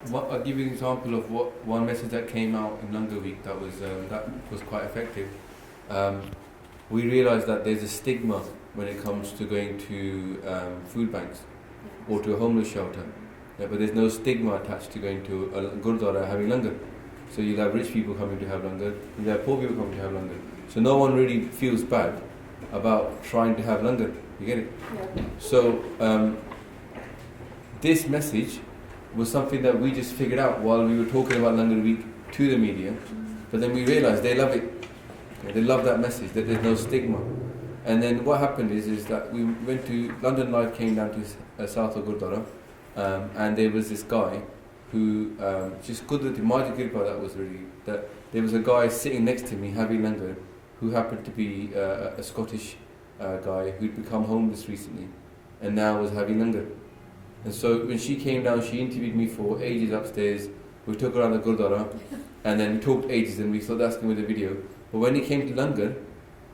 I'll give you an example of one message that came out in Langar week that was quite effective. We realised that there's a stigma when it comes to going to food banks or to a homeless shelter, but there's no stigma attached to going to a gurdwara having langar. So you'll have rich people coming to have langar, you'll have poor people coming to have langar. So no one really feels bad about trying to have langar. You get it? Yeah. So this message was something that we just figured out while we were talking about Langar Week to the media, but then we realised they love it. They love that message, that there's no stigma. And then what happened is that we went to, London Live came down to Southall Gurdwara, and there was this guy who, just Kudrati, Maji Kirpa, that was really, that there was a guy sitting next to me having langar who happened to be a Scottish guy who'd become homeless recently and now was having langar. And so when she came down, she interviewed me for ages upstairs. We took her around the Gurdwara and then we talked ages and we started asking with the video. But when he came to Langar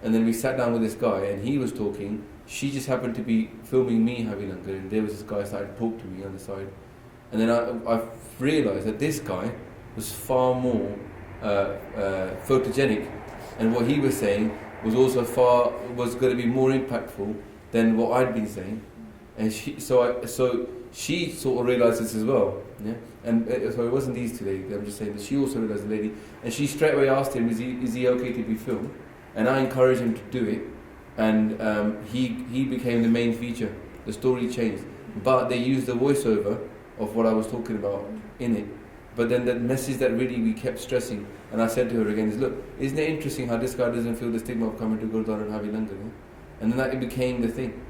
and then we sat down with this guy and he was talking, she just happened to be filming me having langar and there was this guy who started to talk to me on the side. And then I realised that this guy was far more photogenic, and what he was saying was also was going to be more impactful than what I'd been saying. And she sort of realised this as well, yeah. And so it wasn't these today. I'm just saying that she also realised, the lady, and she straight away asked him, "Is he okay to be filmed?" And I encouraged him to do it, and he became the main feature. The story changed, but they used the voiceover of what I was talking about in it. But then the message that really we kept stressing, and I said to her again, is look, isn't it interesting how this guy doesn't feel the stigma of coming to Gurdwara and having langar, yeah? And then that became the thing.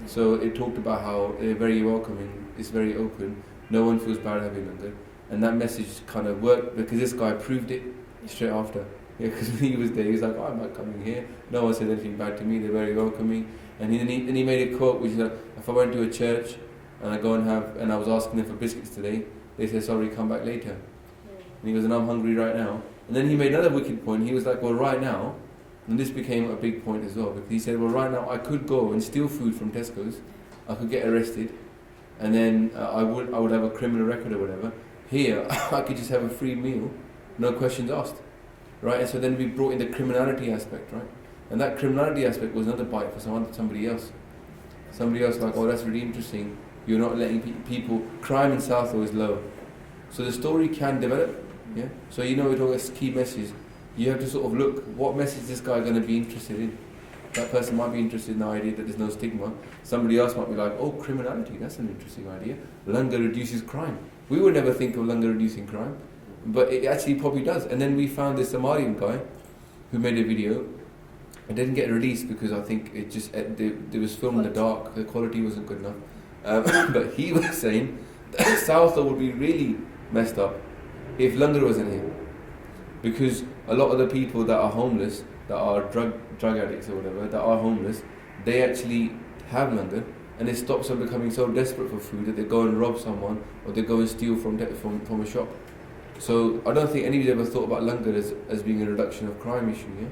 So it talked about how they're very welcoming, it's very open, no one feels bad having langar, and that message kind of worked because this guy proved it straight after. Yeah, because when he was there, he was like, oh, I'm not coming here. No one said anything bad to me. They're very welcoming. And he made a quote which is like, if I went to a church and I go and I was asking them for biscuits today, they say, sorry, come back later. And he goes, and I'm hungry right now. And then he made another wicked point. He was like, well, right now. And this became a big point as well, because he said, well, right now I could go and steal food from Tesco's, I could get arrested, and then I would have a criminal record or whatever. Here, I could just have a free meal, no questions asked, right? And so then we brought in the criminality aspect, right? And that criminality aspect was another bite for somebody else. Somebody else like, oh, that's really interesting. You're not letting people, crime in Southall is low. So the story can develop, yeah? So we're talking about key messages. You have to sort of look, what message is this guy going to be interested in? That person might be interested in the idea that there's no stigma. Somebody else might be like, oh, criminality, that's an interesting idea. Langar reduces crime. We would never think of langar reducing crime, but it actually probably does. And then we found this Somalian guy who made a video. It didn't get released because I think it was filmed in the dark, the quality wasn't good enough. But he was saying that Southall would be really messed up if langar wasn't here. Because a lot of the people that are homeless, that are drug addicts or whatever, that are homeless, they actually have langar, and it stops them becoming so desperate for food that they go and rob someone or they go and steal from a shop. So I don't think anybody ever thought about langar as being a reduction of crime issue, yeah?